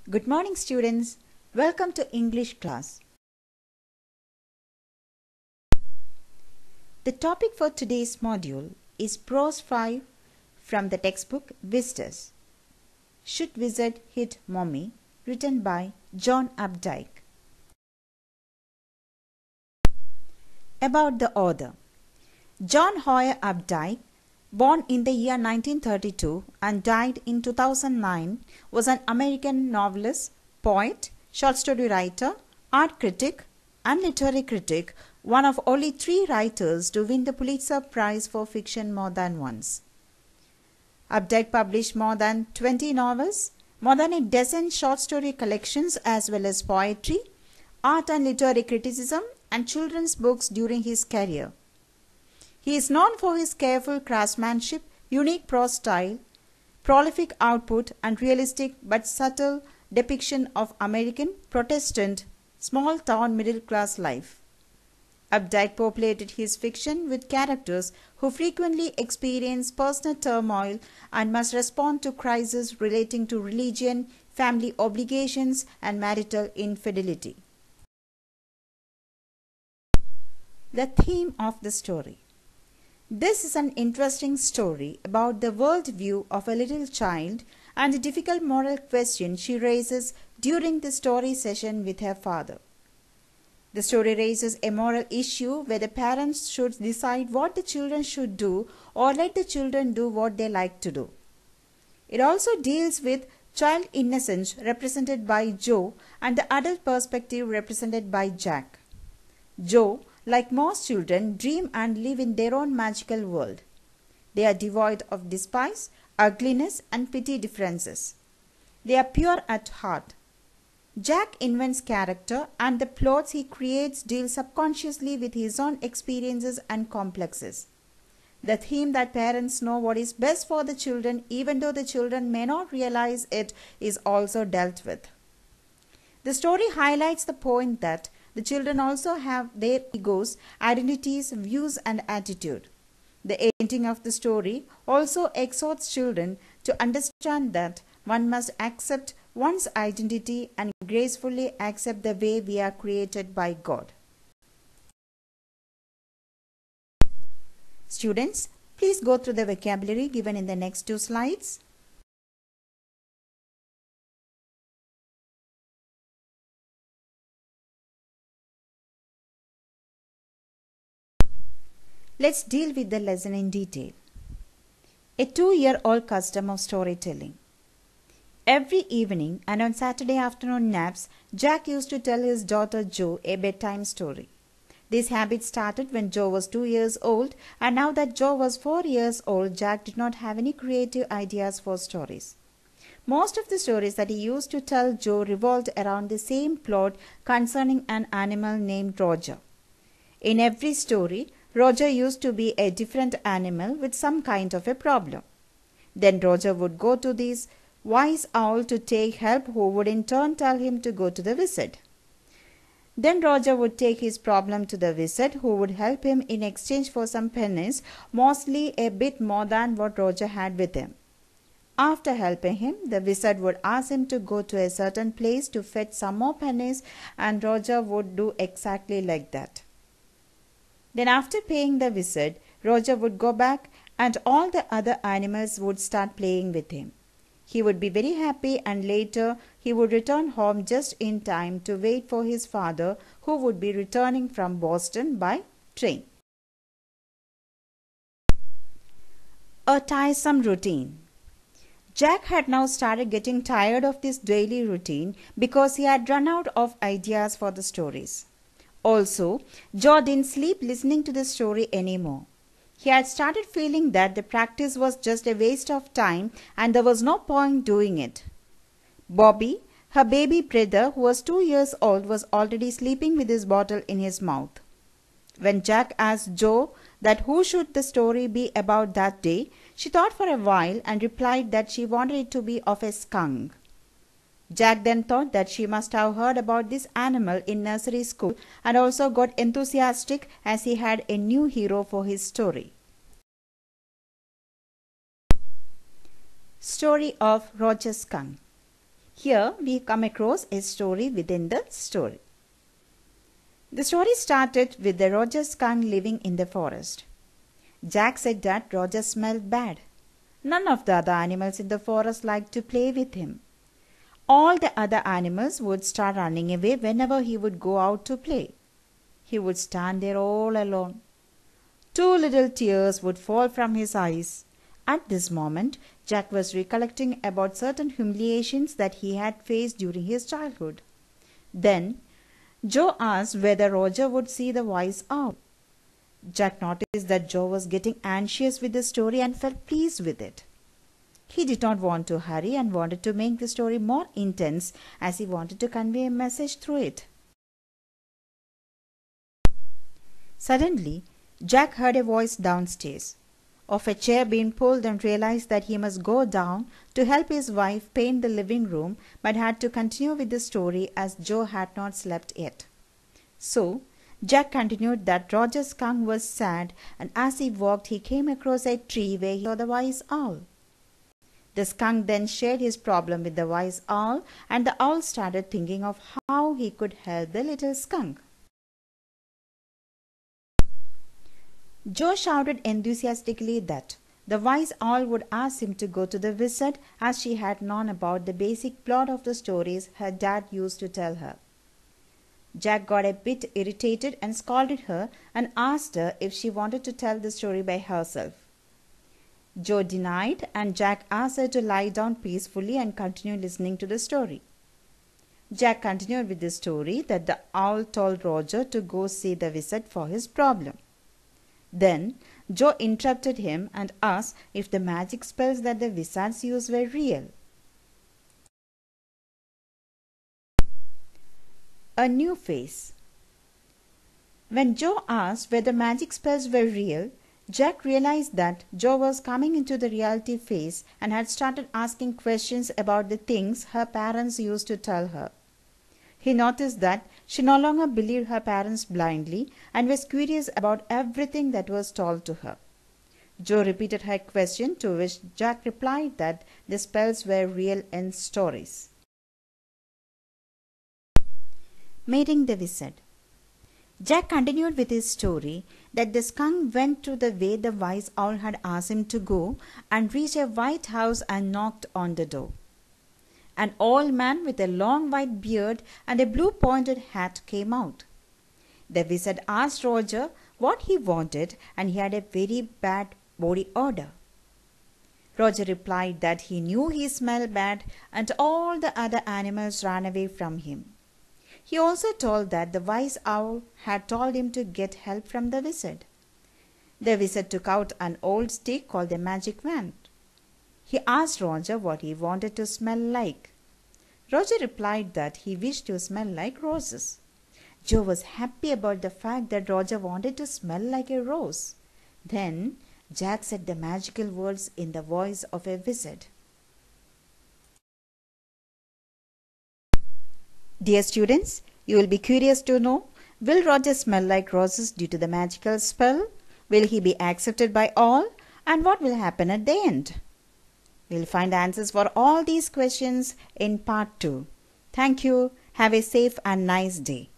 Good morning, students. Welcome to English class. The topic for today's module is Prose 5 from the textbook Visitors. Should Wizard Hit Mommy? Written by John Updike. About the author. John Hoyer Updike, born in the year 1932 and died in 2009, was an American novelist, poet, short story writer, art critic, and literary critic, one of only 3 writers to win the Pulitzer Prize for fiction more than once. Updike published more than 20 novels, more than a dozen short story collections as well as poetry, art and literary criticism, and children's books during his career. He is known for his careful craftsmanship, unique prose style, prolific output, and realistic but subtle depiction of American Protestant small-town middle-class life. Updike populated his fiction with characters who frequently experience personal turmoil and must respond to crises relating to religion, family obligations, and marital infidelity. The theme of the story. This is an interesting story about the worldview of a little child and the difficult moral question she raises during the story session with her father. The story raises a moral issue where the parents should decide what the children should do or let the children do what they like to do. It also deals with child innocence represented by Joe and the adult perspective represented by Jack. Joe, like most children, dream and live in their own magical world. They are devoid of despise, ugliness, and petty differences. They are pure at heart. Jack invents character, and the plots he creates deal subconsciously with his own experiences and complexes. The theme that parents know what is best for the children, even though the children may not realize it, is also dealt with. The story highlights the point that the children also have their egos, identities, views, and attitude. The ending of the story also exhorts children to understand that one must accept one's identity and gracefully accept the way we are created by God. Students, please go through the vocabulary given in the next 2 slides. Let's deal with the lesson in detail. A 2-year-old custom of storytelling. Every evening and on Saturday afternoon naps, Jack used to tell his daughter Jo a bedtime story. This habit started when Jo was 2 years old, and now that Jo was 4 years old, Jack did not have any creative ideas for stories. Most of the stories that he used to tell Jo revolved around the same plot concerning an animal named Roger. In every story, Roger used to be a different animal with some kind of a problem. Then Roger would go to this wise owl to take help, who would in turn tell him to go to the wizard. Then Roger would take his problem to the wizard, who would help him in exchange for some pennies, mostly a bit more than what Roger had with him. After helping him, the wizard would ask him to go to a certain place to fetch some more pennies, and Roger would do exactly like that. Then after paying the wizard, Roger would go back and all the other animals would start playing with him. He would be very happy, and later he would return home just in time to wait for his father, who would be returning from Boston by train. A tiresome routine. Jack had now started getting tired of this daily routine because he had run out of ideas for the stories. Also, Joe didn't sleep listening to the story anymore. He had started feeling that the practice was just a waste of time and there was no point doing it. Bobby, her baby brother, who was 2 years old, was already sleeping with his bottle in his mouth. When Jack asked Joe that who should the story be about that day, she thought for a while and replied that she wanted it to be of a skunk. Jack then thought that she must have heard about this animal in nursery school and also got enthusiastic as he had a new hero for his story. Story of Roger Skunk. here we come across a story within the story. The story started with the Roger skunk living in the forest. Jack said that Roger smelled bad. None of the other animals in the forest liked to play with him. All the other animals would start running away whenever he would go out to play. He would stand there all alone. 2 little tears would fall from his eyes. At this moment, Jack was recollecting about certain humiliations that he had faced during his childhood. Then, Joe asked whether Roger would see the wise owl. Jack noticed that Joe was getting anxious with the story and felt pleased with it. He did not want to hurry and wanted to make the story more intense as he wanted to convey a message through it. Suddenly, Jack heard a voice downstairs, of a chair being pulled, and realized that he must go down to help his wife paint the living room, but had to continue with the story as Joe had not slept yet. So, Jack continued that Roger's skunk was sad, and as he walked he came across a tree where he saw the wise owl. The skunk then shared his problem with the wise owl, and the owl started thinking of how he could help the little skunk. Joe shouted enthusiastically that the wise owl would ask him to go to the wizard, as she had known about the basic plot of the stories her dad used to tell her. Jack got a bit irritated and scolded her and asked her if she wanted to tell the story by herself. Joe denied, and Jack asked her to lie down peacefully and continue listening to the story. Jack continued with the story that the owl told Roger to go see the wizard for his problem. Then Joe interrupted him and asked if the magic spells that the wizards used were real. A new phase. When Joe asked whether magic spells were real, Jack realized that Joe was coming into the reality phase and had started asking questions about the things her parents used to tell her. He noticed that she no longer believed her parents blindly and was curious about everything that was told to her. Joe repeated her question, to which Jack replied that the spells were real in stories. Meeting the wizard. Jack continued with his story that the skunk went to the way the wise owl had asked him to go and reached a white house and knocked on the door. An old man with a long white beard and a blue pointed hat came out. The wizard asked Roger what he wanted, and he had a very bad body odor. Roger replied that he knew he smelled bad, and all the other animals ran away from him. He also told that the wise owl had told him to get help from the wizard. The wizard took out an old stick called a magic wand. He asked Roger what he wanted to smell like. Roger replied that he wished to smell like roses. Joe was happy about the fact that Roger wanted to smell like a rose. Then Jack said the magical words in the voice of a wizard. Dear students, you will be curious to know, will Roger smell like roses due to the magical spell? Will he be accepted by all? And what will happen at the end? We'll find answers for all these questions in part 2. Thank you. Have a safe and nice day.